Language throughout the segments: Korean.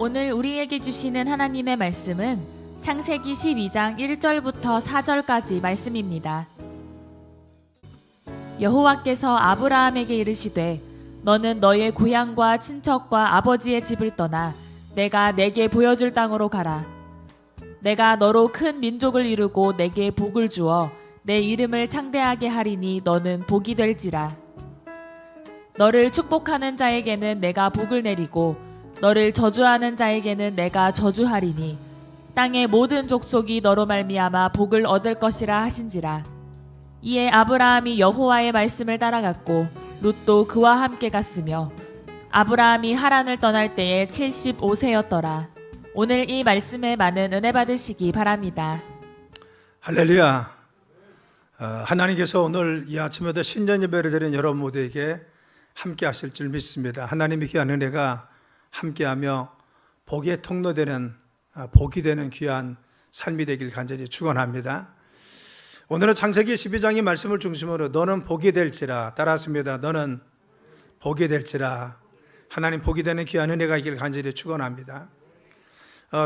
오늘 우리에게 주시는 하나님의 말씀은 창세기 12장 1절부터 4절까지 말씀입니다. 여호와께서 아브라함에게 이르시되 너는 너의 고향과 친척과 아버지의 집을 떠나 내가 내게 보여줄 땅으로 가라. 내가 너로 큰 민족을 이루고 내게 복을 주어 내 이름을 창대하게 하리니 너는 복이 될지라. 너를 축복하는 자에게는 내가 복을 내리고 너를 저주하는 자에게는 내가 저주하리니 땅의 모든 족속이 너로 말미암아 복을 얻을 것이라 하신지라. 이에 아브라함이 여호와의 말씀을 따라갔고 룻도 그와 함께 갔으며 아브라함이 하란을 떠날 때에 75세였더라. 오늘 이 말씀에 많은 은혜 받으시기 바랍니다. 할렐루야. 하나님께서 오늘 이 아침에도 신년 예배를 드린 여러분 모두에게 함께 하실 줄 믿습니다. 하나님의 귀한 은혜가 함께하며 복의 통로되는 복이 되는 귀한 삶이 되길 간절히 축원합니다. 오늘은 창세기 12장의 말씀을 중심으로 너는 복이 될지라, 따라했습니다. 너는 복이 될지라. 하나님 복이 되는 귀한 은혜가 있길 간절히 축원합니다.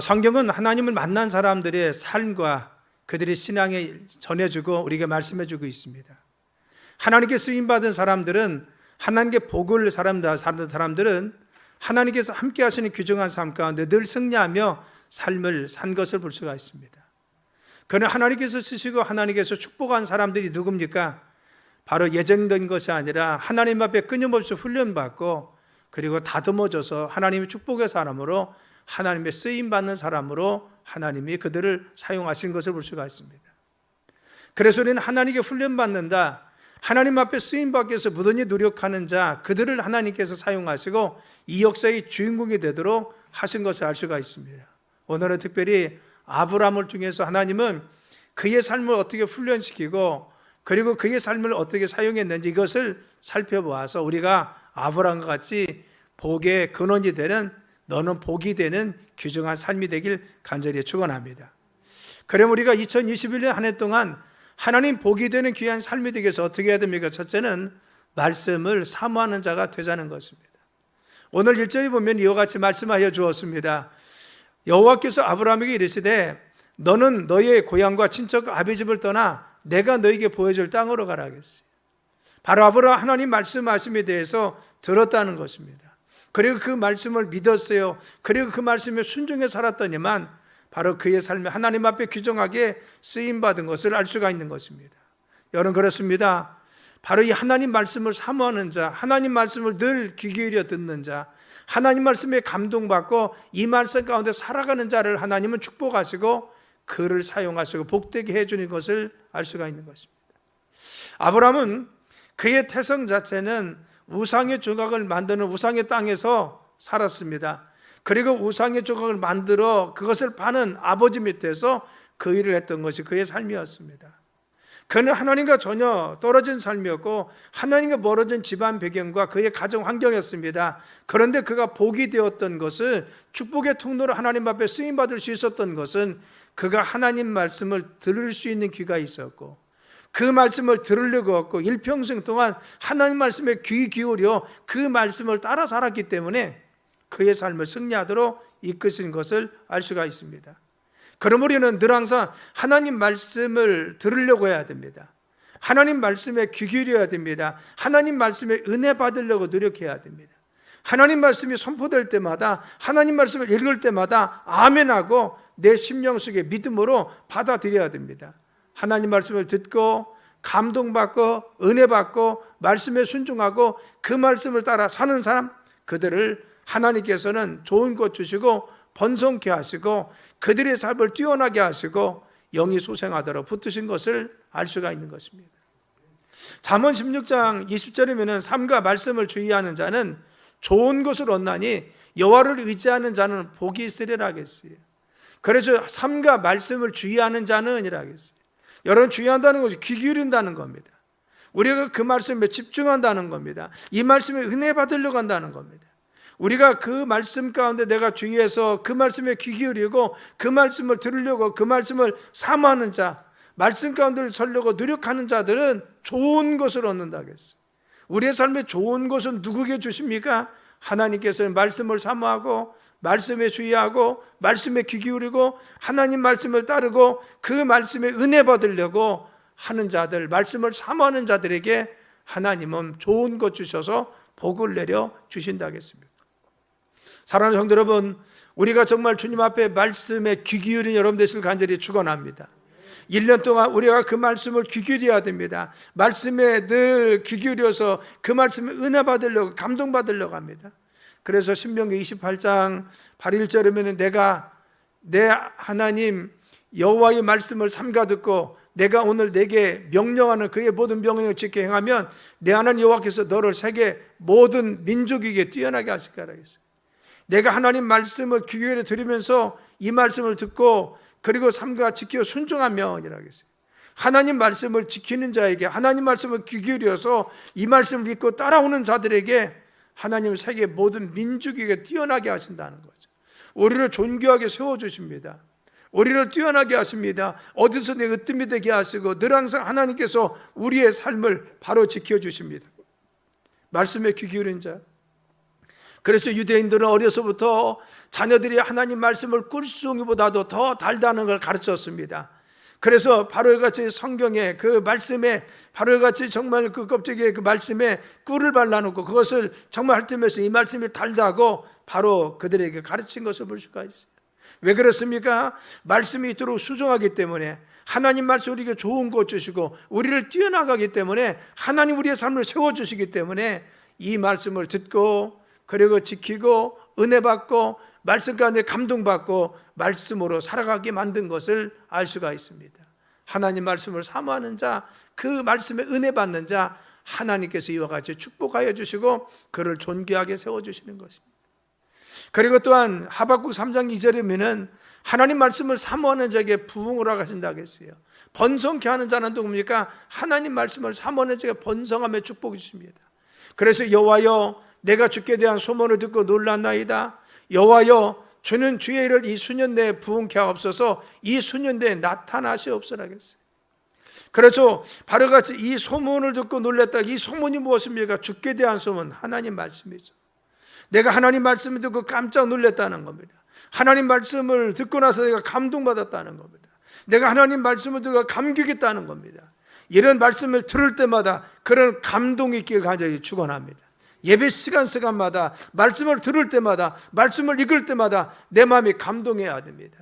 성경은 하나님을 만난 사람들의 삶과 그들의 신앙에 전해주고 우리에게 말씀해주고 있습니다. 하나님께 쓰임받은 사람들은 하나님께 복을 사람들은 하나님께서 함께 하시는 귀중한 삶 가운데 늘 승리하며 삶을 산 것을 볼 수가 있습니다. 그는 하나님께서 쓰시고 하나님께서 축복한 사람들이 누굽니까? 바로 예정된 것이 아니라 하나님 앞에 끊임없이 훈련받고 그리고 다듬어져서 하나님의 축복의 사람으로 하나님의 쓰임받는 사람으로 하나님이 그들을 사용하신 것을 볼 수가 있습니다. 그래서 우리는 하나님께 훈련받는다, 하나님 앞에 쓰임받기 위해서 무던히 노력하는 자, 그들을 하나님께서 사용하시고 이 역사의 주인공이 되도록 하신 것을 알 수가 있습니다. 오늘은 특별히 아브라함을 통해서 하나님은 그의 삶을 어떻게 훈련시키고 그리고 그의 삶을 어떻게 사용했는지 이것을 살펴보아서 우리가 아브라함과 같이 복의 근원이 되는, 너는 복이 되는 귀중한 삶이 되길 간절히 축원합니다. 그럼 우리가 2021년 한 해 동안 하나님 복이 되는 귀한 삶이 되기 위해서 어떻게 해야 됩니까? 첫째는 말씀을 사모하는 자가 되자는 것입니다. 오늘 1절에 보면 이와 같이 말씀하여 주었습니다. 여호와께서 아브라함에게 이르시되 너는 너의 고향과 친척과 아비 집을 떠나 내가 너에게 보여줄 땅으로 가라 하겠어요. 바로 아브라함 하나님 말씀하심에 대해서 들었다는 것입니다. 그리고 그 말씀을 믿었어요. 그리고 그 말씀에 순종해 살았더니만 바로 그의 삶에 하나님 앞에 귀중하게 쓰임받은 것을 알 수가 있는 것입니다. 여러분 그렇습니다. 바로 이 하나님 말씀을 사모하는 자, 하나님 말씀을 늘 귀 기울여 듣는 자, 하나님 말씀에 감동받고 이 말씀 가운데 살아가는 자를 하나님은 축복하시고 그를 사용하시고 복되게 해주는 것을 알 수가 있는 것입니다. 아브라함은 그의 태성 자체는 우상의 조각을 만드는 우상의 땅에서 살았습니다. 그리고 우상의 조각을 만들어 그것을 파는 아버지 밑에서 그 일을 했던 것이 그의 삶이었습니다. 그는 하나님과 전혀 떨어진 삶이었고 하나님과 멀어진 집안 배경과 그의 가정 환경이었습니다. 그런데 그가 복이 되었던 것을, 축복의 통로로 하나님 앞에 쓰임받을 수 있었던 것은 그가 하나님 말씀을 들을 수 있는 귀가 있었고 그 말씀을 들으려고 했고 일평생 동안 하나님 말씀에 귀 기울여 그 말씀을 따라 살았기 때문에 그의 삶을 승리하도록 이끄신 것을 알 수가 있습니다. 그럼 우리는 늘 항상 하나님 말씀을 들으려고 해야 됩니다. 하나님 말씀에 귀 기울여야 됩니다. 하나님 말씀에 은혜 받으려고 노력해야 됩니다. 하나님 말씀이 선포될 때마다, 하나님 말씀을 읽을 때마다 아멘하고 내 심령 속에 믿음으로 받아들여야 됩니다. 하나님 말씀을 듣고 감동받고 은혜 받고 말씀에 순종하고 그 말씀을 따라 사는 사람, 그들을 하나님께서는 좋은 것 주시고 번성케 하시고 그들의 삶을 뛰어나게 하시고 영이 소생하도록 붙으신 것을 알 수가 있는 것입니다. 잠언 16장 20절이면 삶과 말씀을 주의하는 자는 좋은 것을 얻나니 여호와를 의지하는 자는 복이 있으리라 하겠어요. 그래서 삶과 말씀을 주의하는 자는 이라 하겠어요. 여러분 주의한다는 것이 귀 기울인다는 겁니다. 우리가 그 말씀에 집중한다는 겁니다. 이 말씀에 은혜 받으려고 한다는 겁니다. 우리가 그 말씀 가운데 내가 주의해서 그 말씀에 귀 기울이고 그 말씀을 들으려고 그 말씀을 사모하는 자, 말씀 가운데 서려고 노력하는 자들은 좋은 것을 얻는다 하겠어요. 우리의 삶에 좋은 것은 누구에게 주십니까? 하나님께서는 말씀을 사모하고 말씀에 주의하고 말씀에 귀 기울이고 하나님 말씀을 따르고 그 말씀에 은혜 받으려고 하는 자들, 말씀을 사모하는 자들에게 하나님은 좋은 것 주셔서 복을 내려 주신다 하겠습니다. 사랑하는 성도 여러분, 우리가 정말 주님 앞에 말씀에 귀 기울인 여러분 되시길 간절히 축원합니다. 1년 동안 우리가 그 말씀을 귀 기울여야 됩니다. 말씀에 늘 귀 기울여서 그 말씀에 은혜 받으려고, 감동 받으려고 합니다. 그래서 신명기 28장 8일절이면 내가 내 하나님 여호와의 말씀을 삼가 듣고 내가 오늘 내게 명령하는 그의 모든 명령을 지켜 행하면 내 하나님 여호와께서 너를 세계 모든 민족에게 뛰어나게 하실 거라 했어요. 내가 하나님 말씀을 귀 기울여 들으면서 이 말씀을 듣고 그리고 삼가 지켜 순종한 명이라고 했어요. 하나님 말씀을 지키는 자에게, 하나님 말씀을 귀 기울여서 이 말씀을 믿고 따라오는 자들에게 하나님 세계 모든 민족에게 뛰어나게 하신다는 거죠. 우리를 존귀하게 세워주십니다. 우리를 뛰어나게 하십니다. 어디서 내 으뜸이 되게 하시고 늘 항상 하나님께서 우리의 삶을 바로 지켜주십니다. 말씀에 귀 기울인 자. 그래서 유대인들은 어려서부터 자녀들이 하나님 말씀을 꿀송이보다도 더 달다는 걸 가르쳤습니다. 그래서 바로같이 성경에 그 말씀에 바로같이 정말 그 껍데기에 그 말씀에 꿀을 발라놓고 그것을 정말 핥으면서 이 말씀이 달다고 바로 그들에게 가르친 것을 볼 수가 있어요. 왜 그렇습니까? 말씀이 이토록 수정하기 때문에, 하나님 말씀 우리에게 좋은 것 주시고 우리를 뛰어나가기 때문에, 하나님 우리의 삶을 세워주시기 때문에 이 말씀을 듣고 그리고 지키고 은혜 받고 말씀 가운데 감동받고 말씀으로 살아가게 만든 것을 알 수가 있습니다. 하나님 말씀을 사모하는 자, 그 말씀에 은혜 받는 자, 하나님께서 이와 같이 축복하여 주시고 그를 존귀하게 세워주시는 것입니다. 그리고 또한 하박국 3장 2절이면은 하나님 말씀을 사모하는 자에게 부흥을 하신다고 했어요. 번성케 하는 자는 누굽니까? 하나님 말씀을 사모하는 자에게 번성함의 축복이 주십니다. 그래서 여호와여 내가 주께 대한 소문을 듣고 놀랐나이다. 여호와여 주는 주의 일을 이 수년 내에 부흥케 하옵소서. 이 수년 내에 나타나시옵소서 하겠어요. 그렇죠. 바로같이 이 소문을 듣고 놀랐다. 이 소문이 무엇입니까? 주께 대한 소문, 하나님 말씀이죠. 내가 하나님 말씀을 듣고 깜짝 놀랐다는 겁니다. 하나님 말씀을 듣고 나서 내가 감동받았다는 겁니다. 내가 하나님 말씀을 듣고 감격했다는 겁니다. 이런 말씀을 들을 때마다 그런 감동이 있길 간절히 축원합니다. 예배 시간마다 말씀을 들을 때마다 말씀을 읽을 때마다 내 마음이 감동해야 됩니다.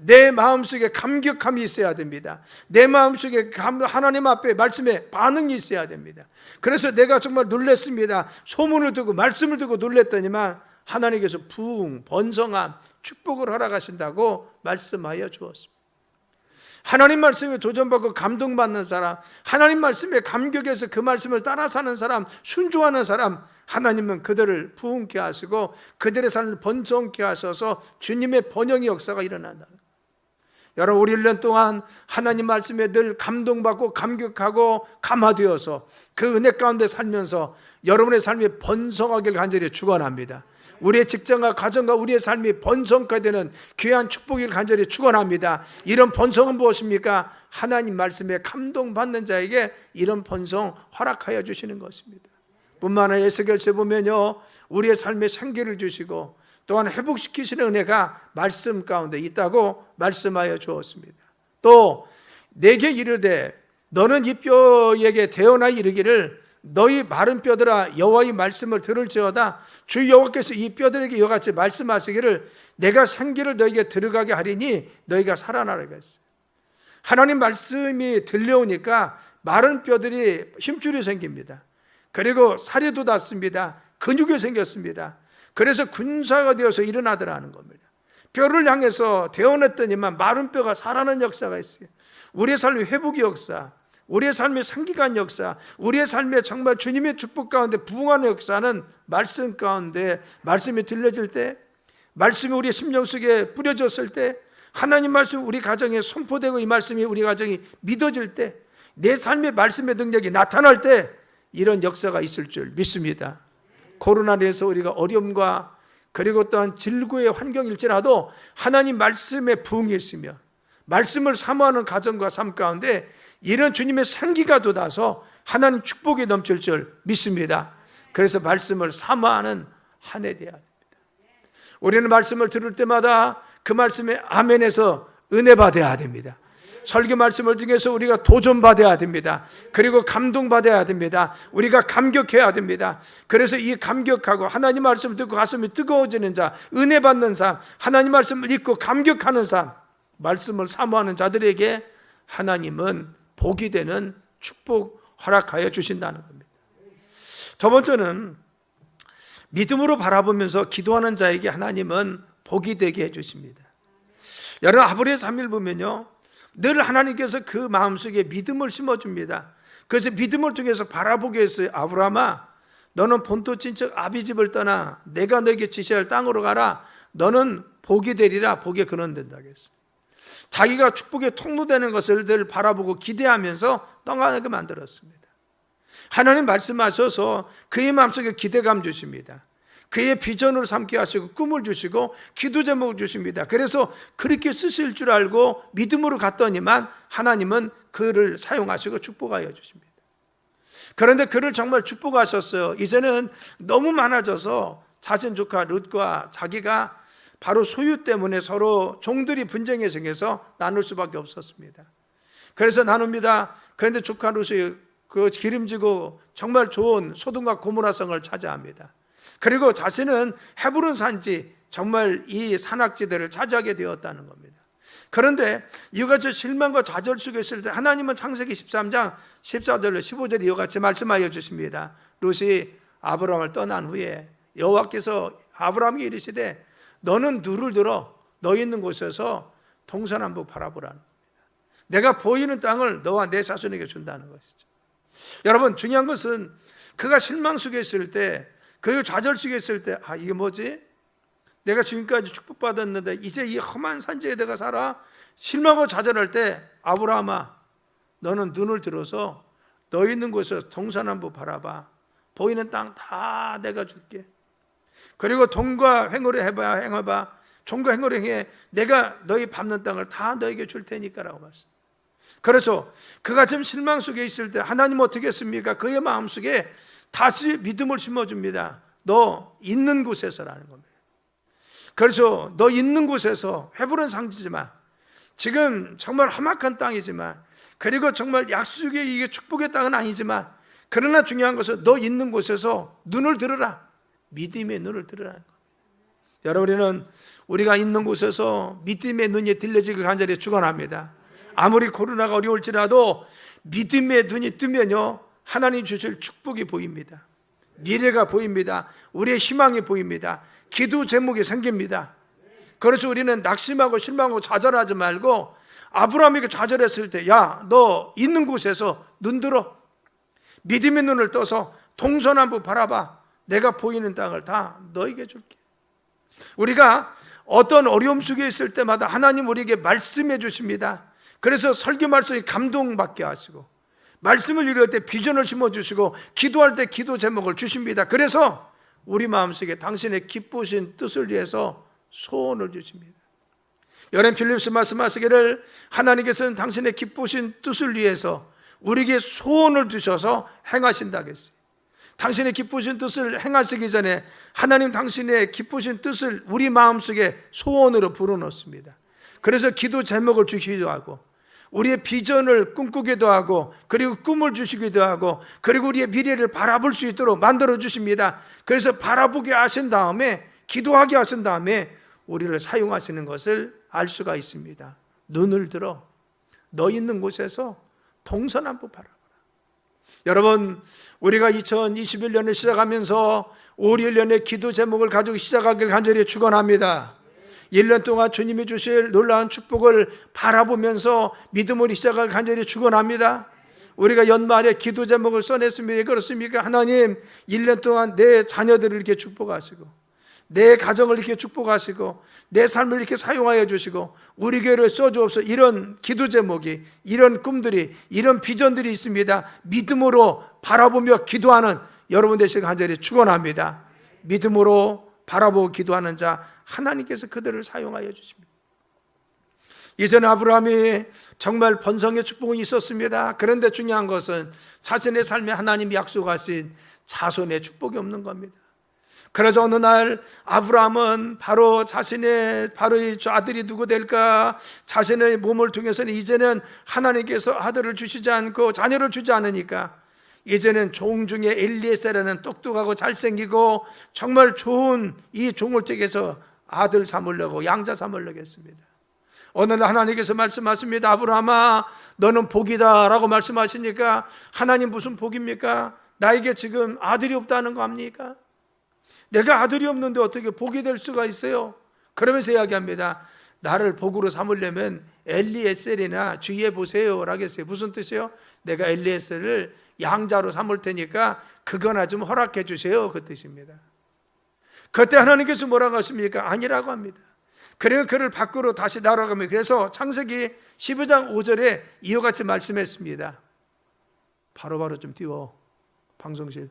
내 마음속에 감격함이 있어야 됩니다. 내 마음속에 하나님 앞에 말씀에 반응이 있어야 됩니다. 그래서 내가 정말 놀랐습니다. 소문을 듣고 말씀을 듣고 놀랐더니만 하나님께서 부흥, 번성함, 축복을 허락하신다고 말씀하여 주었습니다. 하나님 말씀에 도전받고 감동받는 사람, 하나님 말씀에 감격해서 그 말씀을 따라 사는 사람, 순종하는 사람, 하나님은 그들을 부흥케 하시고 그들의 삶을 번성케 하셔서 주님의 번영의 역사가 일어난다. 여러분, 우리 1년 동안 하나님 말씀에 늘 감동받고 감격하고 감화되어서 그 은혜 가운데 살면서 여러분의 삶이 번성하길 간절히 축원합니다. 우리의 직장과 가정과 우리의 삶이 번성케 되는 귀한 축복을 간절히 축원합니다. 이런 번성은 무엇입니까? 하나님 말씀에 감동받는 자에게 이런 번성 허락하여 주시는 것입니다. 뿐만 아니라 에스겔서에 보면요, 우리의 삶에 생기를 주시고 또한 회복시키시는 은혜가 말씀 가운데 있다고 말씀하여 주었습니다. 또 내게 이르되 너는 이 뼈에게 대언하여 이르기를 너희 마른 뼈들아 여호와의 말씀을 들을지어다. 주 여호와께서 이 뼈들에게 이와 같이 말씀하시기를 내가 생기를 너에게 들어가게 하리니 너희가 살아나리라 했어요. 하나님 말씀이 들려오니까 마른 뼈들이 힘줄이 생깁니다. 그리고 살이 돋았습니다. 근육이 생겼습니다. 그래서 군사가 되어서 일어나더라는 겁니다. 뼈를 향해서 대언했더니만 마른 뼈가 살아나는 역사가 있어요. 우리의 삶의 회복의 역사, 우리의 삶의 상기간 역사, 우리의 삶에 정말 주님의 축복 가운데 부흥하는 역사는 말씀 가운데 말씀이 들려질 때, 말씀이 우리의 심령 속에 뿌려졌을 때, 하나님 말씀 우리 가정에 선포되고 이 말씀이 우리 가정이 믿어질 때, 내 삶의 말씀의 능력이 나타날 때 이런 역사가 있을 줄 믿습니다. 코로나로 해서 우리가 어려움과 그리고 또한 질고의 환경일지라도 하나님 말씀에 부흥이 있으며 말씀을 사모하는 가정과 삶 가운데 이런 주님의 생기가 돋아서 하나님 축복이 넘칠 줄 믿습니다. 그래서 말씀을 사모하는 한 해 되어야 됩니다. 우리는 말씀을 들을 때마다 그 말씀에 아멘해서 은혜 받아야 됩니다. 설교 말씀을 통해서 우리가 도전받아야 됩니다. 그리고 감동받아야 됩니다. 우리가 감격해야 됩니다. 그래서 이 감격하고 하나님 말씀을 듣고 가슴이 뜨거워지는 자, 은혜 받는 삶, 하나님 말씀을 읽고 감격하는 삶, 말씀을 사모하는 자들에게 하나님은 복이 되는 축복 허락하여 주신다는 겁니다. 두 번째는 믿음으로 바라보면서 기도하는 자에게 하나님은 복이 되게 해주십니다. 여러분 아브라함의 삶을 보면요, 늘 하나님께서 그 마음속에 믿음을 심어줍니다. 그래서 믿음을 통해서 바라보게 했어요. 아브라함아, 너는 본토 친척 아비 집을 떠나 내가 너에게 지시할 땅으로 가라. 너는 복이 되리라. 복에 근원된다고 했어요. 자기가 축복의 통로되는 것을 늘 바라보고 기대하면서 떠나게 만들었습니다. 하나님 말씀하셔서 그의 마음속에 기대감 주십니다. 그의 비전으로 삼게 하시고 꿈을 주시고 기도 제목을 주십니다. 그래서 그렇게 쓰실 줄 알고 믿음으로 갔더니만 하나님은 그를 사용하시고 축복하여 주십니다. 그런데 그를 정말 축복하셨어요. 이제는 너무 많아져서 자신 조카 룻과 자기가 바로 소유 때문에 서로 종들이 분쟁이 생겨서 나눌 수밖에 없었습니다. 그래서 나눕니다. 그런데 조카 룻이 그 기름지고 정말 좋은 소돔과 고모라 성을 차지합니다. 그리고 자신은 헤브론 산지 정말 이 산악지대를 차지하게 되었다는 겁니다. 그런데 이와 같이 실망과 좌절 속에 있을 때 하나님은 창세기 13장 14절로 15절에 이와 같이 말씀하여 주십니다. 룻이 아브라함을 떠난 후에 여호와께서 아브라함에게 이르시되 너는 눈을 들어 너 있는 곳에서 동서남북 바라보라는 겁니다. 내가 보이는 땅을 너와 내 자손에게 준다는 것이죠. 여러분 중요한 것은 그가 실망 속에 있을 때, 그리고 좌절 속에 있을 때, 아 이게 뭐지? 내가 지금까지 축복받았는데 이제 이 험한 산지에 내가 살아? 실망하고 좌절할 때 아브라함아, 너는 눈을 들어서 너 있는 곳에서 동서남북 바라봐. 보이는 땅 다 내가 줄게. 그리고 돈과 행어를 행해봐. 종과 행어를 행해. 내가 너희 밟는 땅을 다 너에게 줄 테니까라고 말씀. 그렇죠. 그가 지금 실망 속에 있을 때 하나님 어떻게 했습니까? 그의 마음속에 다시 믿음을 심어줍니다. 너 있는 곳에서라는 겁니다. 그래서 너 있는 곳에서 헤브론 상지지만 지금 정말 험악한 땅이지만, 그리고 정말 약속의 이게 축복의 땅은 아니지만, 그러나 중요한 것은 너 있는 곳에서 눈을 들으라. 믿음의 눈을 들으라는 겁니다. 여러분 우리가 있는 곳에서 믿음의 눈이 들려지길 간절히 축원합니다. 아무리 코로나가 어려울지라도 믿음의 눈이 뜨면요 하나님 주실 축복이 보입니다. 미래가 보입니다. 우리의 희망이 보입니다. 기도 제목이 생깁니다. 그래서 우리는 낙심하고 실망하고 좌절하지 말고 아브라함에게 좌절했을 때, 야, 너 있는 곳에서 눈 들어. 믿음의 눈을 떠서 동서남북 바라봐. 내가 보이는 땅을 다 너에게 줄게. 우리가 어떤 어려움 속에 있을 때마다 하나님 우리에게 말씀해 주십니다. 그래서 설교 말씀이 감동받게 하시고, 말씀을 읽을 때 비전을 심어주시고, 기도할 때 기도 제목을 주십니다. 그래서 우리 마음속에 당신의 기쁘신 뜻을 위해서 소원을 주십니다. 여러분 필립스 말씀하시기를 하나님께서는 당신의 기쁘신 뜻을 위해서 우리에게 소원을 주셔서 행하신다고 했어요. 당신의 기쁘신 뜻을 행하시기 전에 하나님 당신의 기쁘신 뜻을 우리 마음속에 소원으로 불어넣습니다. 그래서 기도 제목을 주시기도 하고, 우리의 비전을 꿈꾸기도 하고, 그리고 꿈을 주시기도 하고, 그리고 우리의 미래를 바라볼 수 있도록 만들어 주십니다. 그래서 바라보게 하신 다음에, 기도하게 하신 다음에 우리를 사용하시는 것을 알 수가 있습니다. 눈을 들어 너 있는 곳에서 동서남북 바라보라. 여러분 우리가 2021년을 시작하면서 올 1년의 기도 제목을 가지고 시작하길 간절히 축원합니다. 1년 동안 주님이 주실 놀라운 축복을 바라보면서 믿음으로 시작할 간절히 축원합니다. 우리가 연말에 기도 제목을 써냈습니다. 왜 그렇습니까? 하나님 1년 동안 내 자녀들을 이렇게 축복하시고, 내 가정을 이렇게 축복하시고, 내 삶을 이렇게 사용하여 주시고, 우리 교회를 써주옵소서. 이런 기도 제목이, 이런 꿈들이, 이런 비전들이 있습니다. 믿음으로 바라보며 기도하는 여러분 되시길 간절히 축원합니다. 믿음으로 바라보고 기도하는 자 하나님께서 그들을 사용하여 주십니다. 이전 아브라함이 정말 번성의 축복이 있었습니다. 그런데 중요한 것은 자신의 삶에 하나님이 약속하신 자손의 축복이 없는 겁니다. 그래서 어느 날 아브라함은 바로 이 아들이 누구 될까? 자신의 몸을 통해서는 이제는 하나님께서 아들을 주시지 않고 자녀를 주지 않으니까 이제는 종 중에 엘리에셀이라는 똑똑하고 잘생기고 정말 좋은 이 종을 택해서 아들 삼으려고, 양자 삼으려고 했습니다. 어느 날 하나님께서 말씀하십니다. 아브라함아, 너는 복이다 라고 말씀하시니까, 하나님 무슨 복입니까? 나에게 지금 아들이 없다는 거 압니까? 내가 아들이 없는데 어떻게 복이 될 수가 있어요? 그러면서 이야기합니다. 나를 복으로 삼으려면 엘리에셀이나 주의해 보세요 라고 했어요. 무슨 뜻이요? 내가 엘리에셀을 양자로 삼을 테니까 그거나 좀 허락해 주세요, 그 뜻입니다. 그때 하나님께서 뭐라고 하십니까? 아니라고 합니다. 그래서 그를 밖으로 다시 나아가며, 그래서 창세기 12장 5절에 이와 같이 말씀했습니다. 바로바로 좀 띄워, 방송실.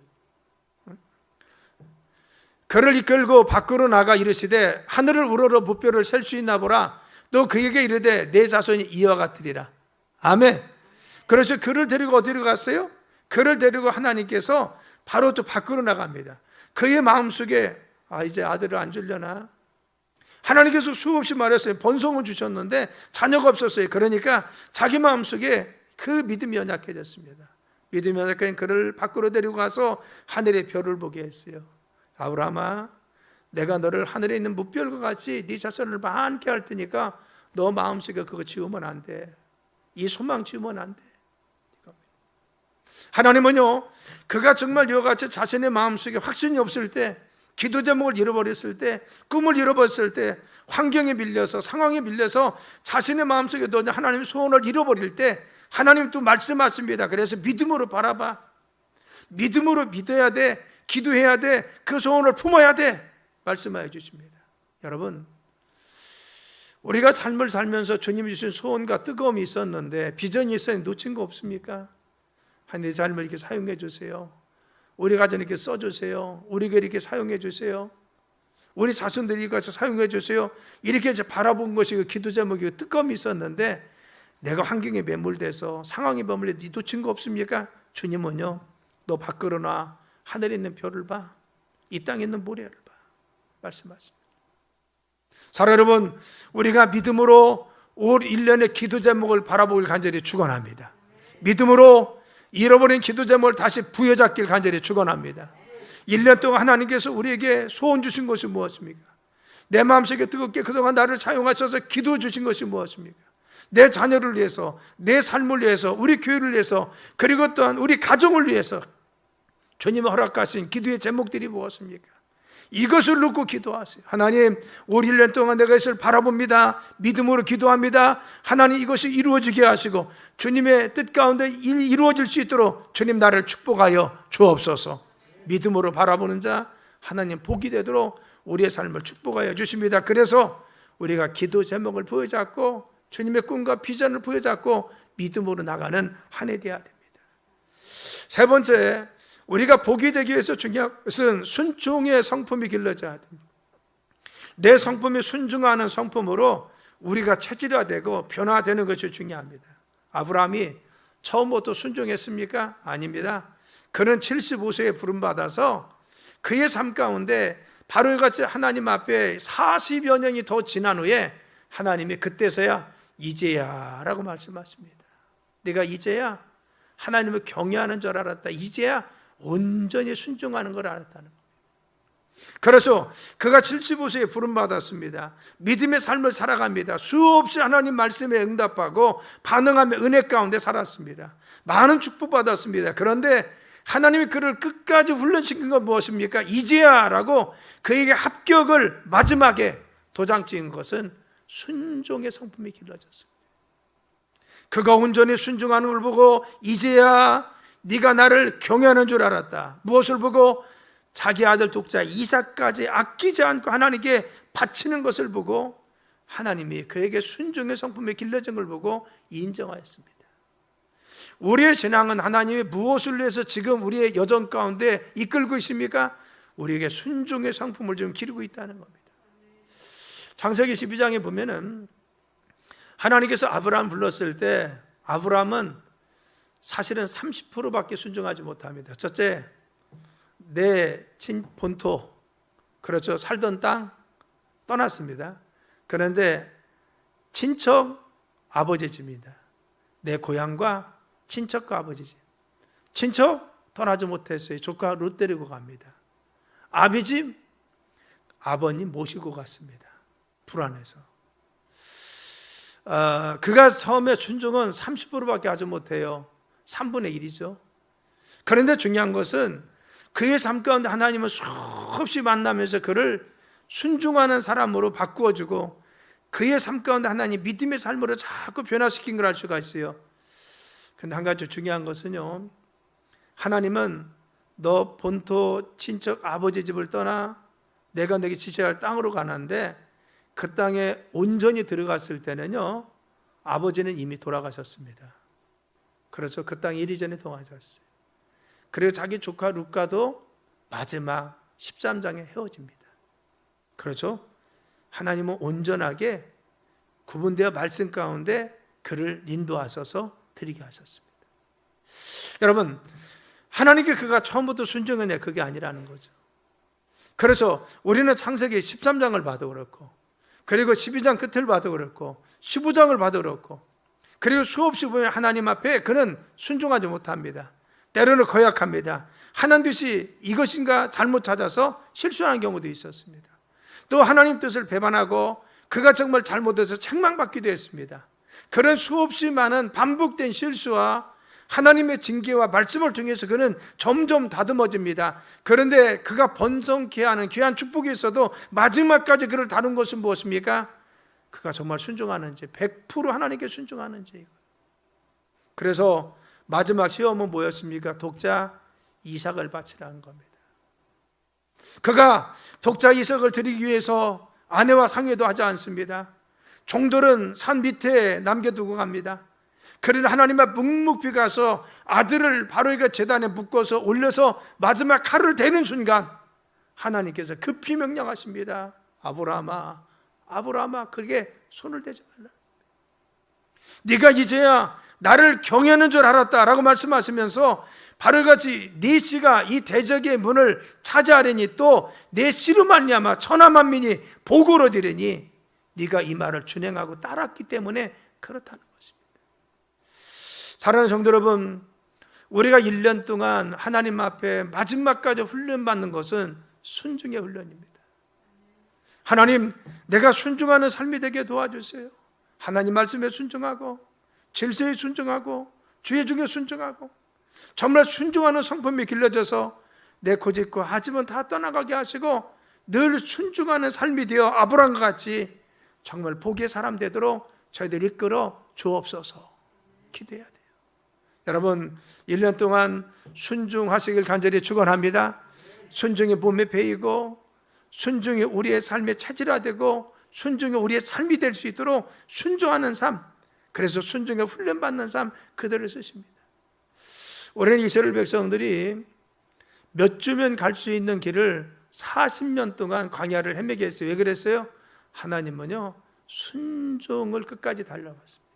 그를 이끌고 밖으로 나가 이르시되 하늘을 우러러 무뼈를 셀 수 있나 보라. 또 그에게 이르되 내 자손이 이와 같으리라. 아멘. 그래서 그를 데리고 어디로 갔어요? 그를 데리고 하나님께서 바로 또 밖으로 나갑니다. 그의 마음속에 이제 아들을 안 주려나? 하나님께서 수없이 말했어요. 번성을 주셨는데 자녀가 없었어요. 그러니까 자기 마음속에 그 믿음이 연약해졌습니다. 믿음이 연약한 그를 밖으로 데리고 가서 하늘의 별을 보게 했어요. 아브라함아, 내가 너를 하늘에 있는 무별과 같이 네 자손을 많게 할 테니까 너 마음속에 그거 지우면 안 돼. 이 소망 지우면 안 돼. 하나님은요, 그가 정말 이와 같이 자신의 마음속에 확신이 없을 때, 기도 제목을 잃어버렸을 때, 꿈을 잃어버렸을 때, 환경에 밀려서, 상황에 밀려서 자신의 마음속에 넣은 하나님의 소원을 잃어버릴 때 하나님 또 말씀하십니다. 그래서 믿음으로 바라봐. 믿음으로 믿어야 돼. 기도해야 돼. 그 소원을 품어야 돼. 말씀하여 주십니다. 여러분, 우리가 삶을 살면서 주님이 주신 소원과 뜨거움이 있었는데, 비전이 있었는데 놓친 거 없습니까? 하나님, 내 삶을 이렇게 사용해 주세요. 우리 가정 이렇게 써주세요. 우리 교회 이렇게 사용해 주세요. 우리 자손들이 이렇게 사용해 주세요. 이렇게 이제 바라본 것이 그 기도 제목이 뜨거움이 있었는데, 내가 환경에 매몰돼서 상황에 매몰돼서 네 놓친 거 없습니까? 주님은요, 너 밖으로 나. 하늘에 있는 별을 봐. 이 땅에 있는 모래를 봐. 말씀하십니다. 사랑 여러분, 우리가 믿음으로 올 1년의 기도 제목을 바라보길 간절히 축원합니다. 믿음으로 잃어버린 기도 제목을 다시 부여잡길 간절히 축원합니다. 1년 동안 하나님께서 우리에게 소원 주신 것이 무엇입니까? 내 마음속에 뜨겁게 그동안 나를 사용하셔서 기도 주신 것이 무엇입니까? 내 자녀를 위해서, 내 삶을 위해서, 우리 교회를 위해서, 그리고 또한 우리 가정을 위해서 주님이 허락하신 기도의 제목들이 무엇입니까? 이것을 놓고 기도하세요. 하나님, 올 1년 동안 내가 이것을 바라봅니다. 믿음으로 기도합니다. 하나님, 이것이 이루어지게 하시고 주님의 뜻 가운데 이루어질 수 있도록 주님 나를 축복하여 주옵소서. 믿음으로 바라보는 자, 하나님 복이 되도록 우리의 삶을 축복하여 주십니다. 그래서 우리가 기도 제목을 부여잡고 주님의 꿈과 비전을 부여잡고 믿음으로 나가는 한 해 되어야 됩니다. 세 번째, 우리가 복이 되기 위해서 중요한 것은 순종의 성품이 길러져야 됩니다. 내 성품이 순종하는 성품으로 우리가 체질화되고 변화되는 것이 중요합니다. 아브라함이 처음부터 순종했습니까? 아닙니다. 그는 75세에 부름받아서 그의 삶 가운데 바로 이같이 하나님 앞에 40여 년이 더 지난 후에 하나님이 그때서야 이제야 라고 말씀하십니다. 내가 이제야 하나님을 경외하는 줄 알았다. 이제야 온전히 순종하는 걸 알았다는 겁니다. 그래서 그가 75세에 부름받았습니다. 믿음의 삶을 살아갑니다. 수없이 하나님 말씀에 응답하고 반응하며 은혜 가운데 살았습니다. 많은 축복받았습니다. 그런데 하나님이 그를 끝까지 훈련시킨 건 무엇입니까? 이제야 라고 그에게 합격을 마지막에 도장 찍은 것은 순종의 성품이 길러졌습니다. 그가 온전히 순종하는 걸 보고 이제야 네가 나를 경외하는 줄 알았다. 무엇을 보고? 자기 아들 독자 이삭까지 아끼지 않고 하나님께 바치는 것을 보고 하나님이 그에게 순종의 성품이 길러진 걸 보고 인정하였습니다. 우리의 신앙은 하나님이 무엇을 위해서 지금 우리의 여정 가운데 이끌고 있습니까? 우리에게 순종의 성품을 좀 기르고 있다는 겁니다. 창세기 12장에 보면은 하나님께서 아브라함 불렀을 때 아브라함은 사실은 30%밖에 순종하지 못합니다. 첫째, 내 본토 그렇죠. 살던 땅 떠났습니다. 그런데 친척 아버지 집입니다. 내 고향과 친척과 아버지 집. 친척 떠나지 못했어요. 조카 롯 데리고 갑니다. 아비 집 아버님 모시고 갔습니다. 불안해서. 그가 처음에 순종은 30%밖에 하지 못해요. 3분의 1이죠. 그런데 중요한 것은 그의 삶 가운데 하나님은 수없이 만나면서 그를 순종하는 사람으로 바꾸어주고 그의 삶 가운데 하나님 믿음의 삶으로 자꾸 변화시킨 걸 알 수가 있어요. 그런데 한 가지 중요한 것은요, 하나님은 너 본토 친척 아버지 집을 떠나 내가 너에게 지시할 땅으로 가는데 그 땅에 온전히 들어갔을 때는요, 아버지는 이미 돌아가셨습니다. 그렇죠. 그 땅 이리저리 동하셨어요. 그리고 자기 조카 룻과도 마지막 13장에 헤어집니다. 그렇죠. 하나님은 온전하게 구분되어 말씀 가운데 그를 인도하셔서 드리게 하셨습니다. 여러분, 하나님께 그가 처음부터 순종했냐, 그게 아니라는 거죠. 그렇죠. 우리는 창세기 13장을 봐도 그렇고, 그리고 12장 끝을 봐도 그렇고, 15장을 봐도 그렇고, 그리고 수없이 보면 하나님 앞에 그는 순종하지 못합니다. 때로는 거역합니다. 하나님 뜻이 이것인가 잘못 찾아서 실수하는 경우도 있었습니다. 또 하나님 뜻을 배반하고 그가 정말 잘못해서 책망받기도 했습니다. 그런 수없이 많은 반복된 실수와 하나님의 징계와 말씀을 통해서 그는 점점 다듬어집니다. 그런데 그가 번성케 하는 귀한 축복이 있어도 마지막까지 그를 다룬 것은 무엇입니까? 그가 정말 순종하는지, 100% 하나님께 순종하는지. 그래서 마지막 시험은 뭐였습니까? 독자 이삭을 바치라는 겁니다. 그가 독자 이삭을 드리기 위해서 아내와 상의도 하지 않습니다. 종들은 산 밑에 남겨두고 갑니다. 그러나 하나님 앞 묵묵히 가서 아들을 바로 그 제단에 묶어서 올려서 마지막 칼을 대는 순간 하나님께서 급히 명령하십니다. 아브라함아, 아브라함아, 그게 손을 대지 말라. 네가 이제야 나를 경외하는 줄 알았다라고 말씀하시면서 바로 같이 네 씨가 이 대적의 문을 차지하려니 또 내 씨로 말미암아 천하 만민이 복을 얻으려니 네가 이 말을 준행하고 따랐기 때문에 그렇다는 것입니다. 사랑하는 성도 여러분, 우리가 1년 동안 하나님 앞에 마지막까지 훈련받는 것은 순종의 훈련입니다. 하나님, 내가 순종하는 삶이 되게 도와주세요. 하나님 말씀에 순종하고 질서에 순종하고 주의 중에 순종하고 정말 순종하는 성품이 길러져서 내 고집과 하지만 다 떠나가게 하시고 늘 순종하는 삶이 되어 아브라함과 같이 정말 복의 사람 되도록 저희들 이끌어 주옵소서. 기도해야 돼요. 여러분, 1년 동안 순종하시길 간절히 축원합니다. 순종의 몸에 배이고 순종이 우리의 삶의 체질화되고 순종이 우리의 삶이 될 수 있도록 순종하는 삶, 그래서 순종에 훈련받는 삶 그대로 쓰십니다. 올해는 이스라엘 백성들이 몇 주면 갈 수 있는 길을 40년 동안 광야를 헤매게 했어요. 왜 그랬어요? 하나님은요, 순종을 끝까지 달려갔습니다.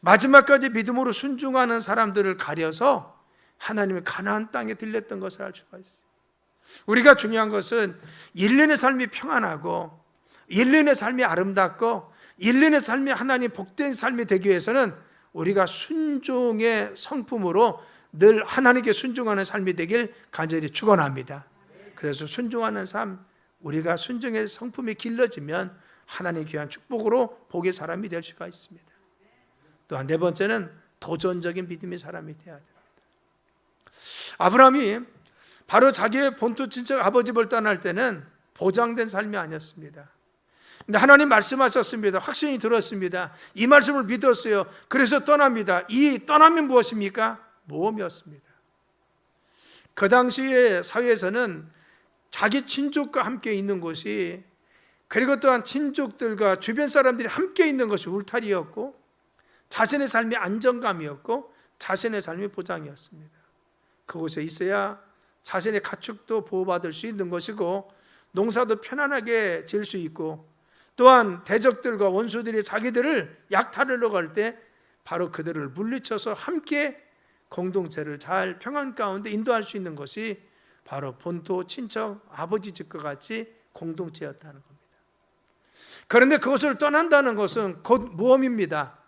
마지막까지 믿음으로 순종하는 사람들을 가려서 하나님의 가나안 땅에 들렸던 것을 알 수가 있어요. 우리가 중요한 것은 1년의 삶이 평안하고 1년의 삶이 아름답고 1년의 삶이 하나님 복된 삶이 되기 위해서는 우리가 순종의 성품으로 늘 하나님께 순종하는 삶이 되길 간절히 축원합니다. 그래서 순종하는 삶, 우리가 순종의 성품이 길러지면 하나님의 귀한 축복으로 복의 사람이 될 수가 있습니다. 또한 네 번째는 도전적인 믿음의 사람이 되어야 됩니다. 아브라함이 바로 자기의 본토 친척 아버지 집을 떠날 때는 보장된 삶이 아니었습니다. 근데 하나님 말씀하셨습니다. 확신이 들었습니다. 이 말씀을 믿었어요. 그래서 떠납니다. 이 떠남이 무엇입니까? 모험이었습니다. 그 당시의 사회에서는 자기 친족과 함께 있는 곳이, 그리고 또한 친족들과 주변 사람들이 함께 있는 것이 울타리였고 자신의 삶이 안정감이었고 자신의 삶이 보장이었습니다. 그곳에 있어야 자신의 가축도 보호받을 수 있는 것이고 농사도 편안하게 지을 수 있고, 또한 대적들과 원수들이 자기들을 약탈하러 갈 때 바로 그들을 물리쳐서 함께 공동체를 잘 평안 가운데 인도할 수 있는 것이 바로 본토, 친척, 아버지 집과 같이 공동체였다는 겁니다. 그런데 그것을 떠난다는 것은 곧 모험입니다.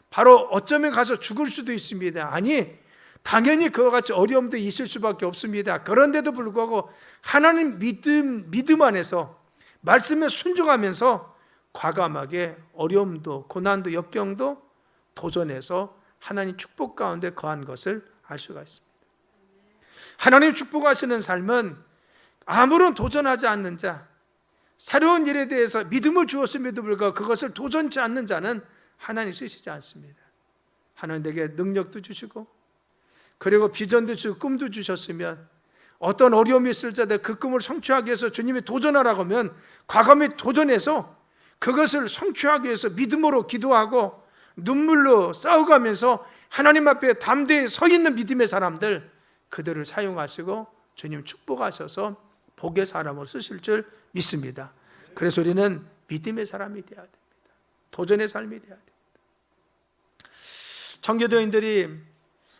바로 어쩌면 가서 죽을 수도 있습니다. 아니, 당연히 그와 같이 어려움도 있을 수밖에 없습니다. 그런데도 불구하고 하나님 믿음 안에서 말씀에 순종하면서 과감하게 어려움도 고난도 역경도 도전해서 하나님 축복 가운데 거한 것을 알 수가 있습니다. 하나님 축복하시는 삶은 아무런 도전하지 않는 자, 새로운 일에 대해서 믿음을 주었음에도 불구하고 그것을 도전치 않는 자는 하나님 쓰시지 않습니다. 하나님 내게 능력도 주시고 그리고 비전도 주시고 꿈도 주셨으면 어떤 어려움이 있을 때 그 꿈을 성취하기 위해서 주님이 도전하라고 하면 과감히 도전해서 그것을 성취하기 위해서 믿음으로 기도하고 눈물로 싸워가면서 하나님 앞에 담대히 서 있는 믿음의 사람들, 그들을 사용하시고 주님 축복하셔서 복의 사람으로 쓰실 줄 믿습니다. 그래서 우리는 믿음의 사람이 되어야 됩니다. 도전의 삶이 되어야 됩니다. 청교도인들이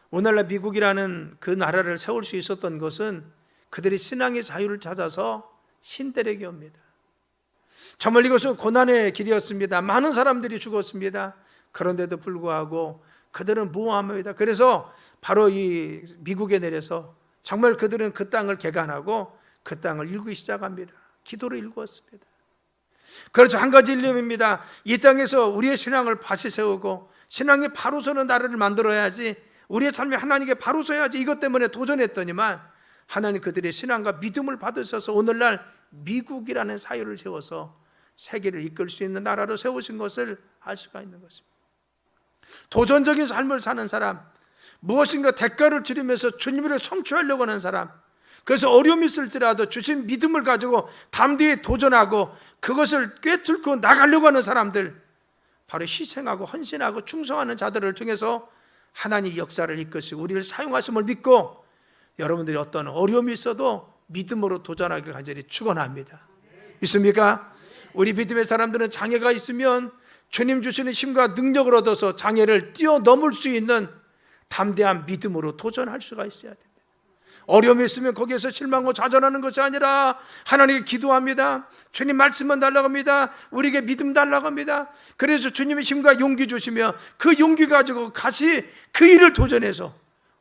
오늘날 미국이라는 그 나라를 세울 수 있었던 것은 그들이 신앙의 자유를 찾아서 신들에게 옵니다. 정말 이것은 고난의 길이었습니다. 많은 사람들이 죽었습니다. 그런데도 불구하고 그들은 모함합니다. 그래서 바로 이 미국에 내려서 정말 그들은 그 땅을 개간하고 그 땅을 일구기 시작합니다. 기도를 일구었습니다. 그렇죠. 한 가지 일념입니다. 이 땅에서 우리의 신앙을 다시 세우고 신앙이 바로 서는 나라를 만들어야지, 우리의 삶이 하나님께 바로 서야지, 이것 때문에 도전했더니만 하나님 그들의 신앙과 믿음을 받으셔서 오늘날 미국이라는 사회를 세워서 세계를 이끌 수 있는 나라로 세우신 것을 알 수가 있는 것입니다. 도전적인 삶을 사는 사람, 무엇인가 대가를 치르면서 주님을 성취하려고 하는 사람, 그래서 어려움이 있을지라도 주신 믿음을 가지고 담대히 도전하고 그것을 꿰뚫고 나가려고 하는 사람들, 바로 희생하고 헌신하고 충성하는 자들을 통해서 하나님 역사를 이끄시고 우리를 사용하심을 믿고 여러분들이 어떤 어려움이 있어도 믿음으로 도전하기를 간절히 축원합니다. 믿습니까? 우리 믿음의 사람들은 장애가 있으면 주님 주시는 힘과 능력을 얻어서 장애를 뛰어넘을 수 있는 담대한 믿음으로 도전할 수가 있어야 됩니다. 어려움이 있으면 거기에서 실망하고 좌절하는 것이 아니라 하나님께 기도합니다. 주님 말씀만 달라고 합니다. 우리에게 믿음 달라고 합니다. 그래서 주님의 힘과 용기 주시며 그 용기 가지고 다시 그 일을 도전해서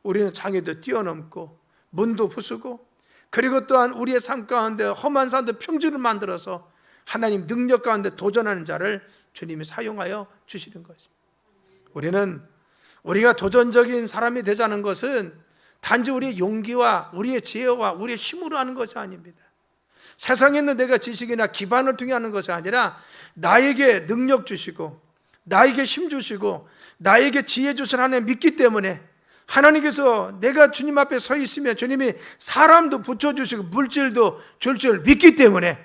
우리는 장애도 뛰어넘고 문도 부수고 그리고 또한 우리의 삶 가운데 험한 산도 평지를 만들어서 하나님 능력 가운데 도전하는 자를 주님이 사용하여 주시는 것입니다. 우리가 도전적인 사람이 되자는 것은 단지 우리의 용기와 우리의 지혜와 우리의 힘으로 하는 것이 아닙니다. 세상에 있는 내가 지식이나 기반을 통해 하는 것이 아니라 나에게 능력 주시고 나에게 힘 주시고 나에게 지혜 주신 하나님 믿기 때문에 하나님께서 내가 주님 앞에 서 있으면 주님이 사람도 붙여주시고 물질도 줄 줄 믿기 때문에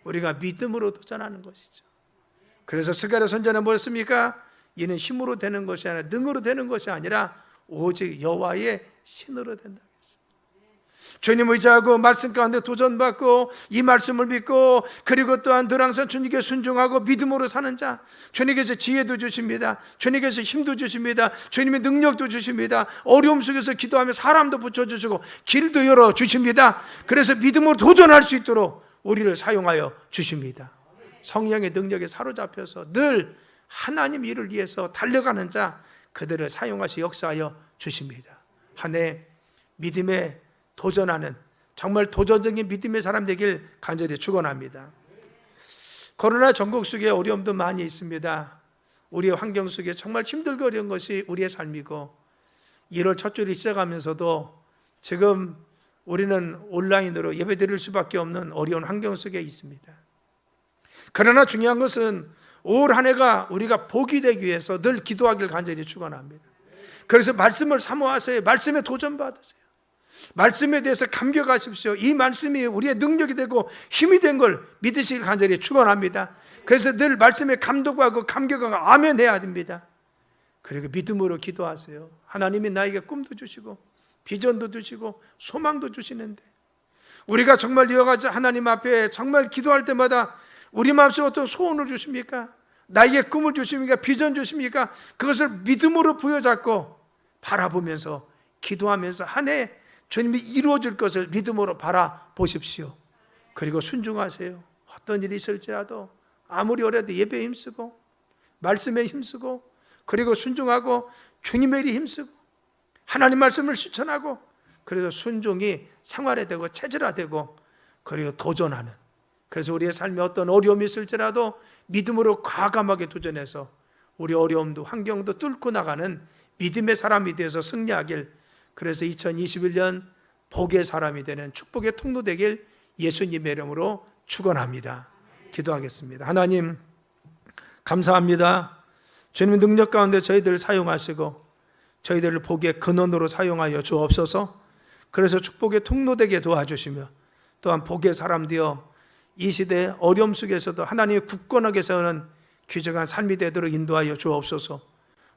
우리가 믿음으로 도전하는 것이죠. 그래서 스가랴 선지자는 뭐였습니까? 이는 힘으로 되는 것이 아니라 능으로 되는 것이 아니라 오직 여호와의 신으로 된다 했어요. 주님 의지하고 말씀 가운데 도전받고 이 말씀을 믿고 그리고 또한 늘 항상 주님께 순종하고 믿음으로 사는 자, 주님께서 지혜도 주십니다. 주님께서 힘도 주십니다. 주님의 능력도 주십니다. 어려움 속에서 기도하며 사람도 붙여주시고 길도 열어주십니다. 그래서 믿음으로 도전할 수 있도록 우리를 사용하여 주십니다. 성령의 능력에 사로잡혀서 늘 하나님 일을 위해서 달려가는 자, 그들을 사용하시 역사하여 주십니다. 한 해 믿음에 도전하는 정말 도전적인 믿음의 사람 되길 간절히 축원합니다. 코로나 전국 속에 어려움도 많이 있습니다. 우리의 환경 속에 정말 힘들고 어려운 것이 우리의 삶이고 1월 첫 주를 시작하면서도 지금 우리는 온라인으로 예배드릴 수밖에 없는 어려운 환경 속에 있습니다. 그러나 중요한 것은 올 한 해가 우리가 복이 되기 위해서 늘 기도하길 간절히 축원합니다. 그래서 말씀을 사모하세요. 말씀에 도전받으세요. 말씀에 대해서 감격하십시오. 이 말씀이 우리의 능력이 되고 힘이 된 걸 믿으시길 간절히 축원합니다. 그래서 늘 말씀에 감동하고 감격하고 아멘 해야 됩니다. 그리고 믿음으로 기도하세요. 하나님이 나에게 꿈도 주시고 비전도 주시고 소망도 주시는데 우리가 정말 이어가지 하나님 앞에 정말 기도할 때마다 우리 마음속에 어떤 소원을 주십니까? 나에게 꿈을 주십니까? 비전 주십니까? 그것을 믿음으로 부여잡고 바라보면서 기도하면서 한 해 주님이 이루어질 것을 믿음으로 바라보십시오. 그리고 순종하세요. 어떤 일이 있을지라도 아무리 어려도 예배에 힘쓰고 말씀에 힘쓰고 그리고 순종하고 주님의 일에 힘쓰고 하나님 말씀을 실천하고 그래서 순종이 생활화되고 체질화되고 그리고 도전하는, 그래서 우리의 삶에 어떤 어려움이 있을지라도 믿음으로 과감하게 도전해서 우리 어려움도 환경도 뚫고 나가는 믿음의 사람이 되어서 승리하길, 그래서 2021년 복의 사람이 되는 축복의 통로 되길 예수님의 이름으로 축원합니다. 기도하겠습니다. 하나님 감사합니다. 주님의 능력 가운데 저희들을 사용하시고 저희들을 복의 근원으로 사용하여 주옵소서. 그래서 축복의 통로 되게 도와주시며 또한 복의 사람 되어 이 시대의 어려움 속에서도 하나님의 굳건하게 세우는 귀정한 삶이 되도록 인도하여 주옵소서.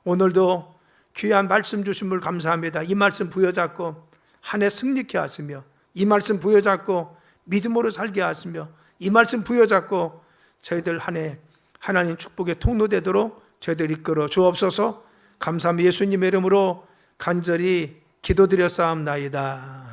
오늘도 귀한 말씀 주심을 감사합니다. 이 말씀 부여잡고 한 해 승리케 하시며 이 말씀 부여잡고 믿음으로 살게 하시며 이 말씀 부여잡고 저희들 한 해 하나님 축복의 통로 되도록 저희들 이끌어 주옵소서. 감사합니다. 예수님의 이름으로 간절히 기도드렸사옵나이다.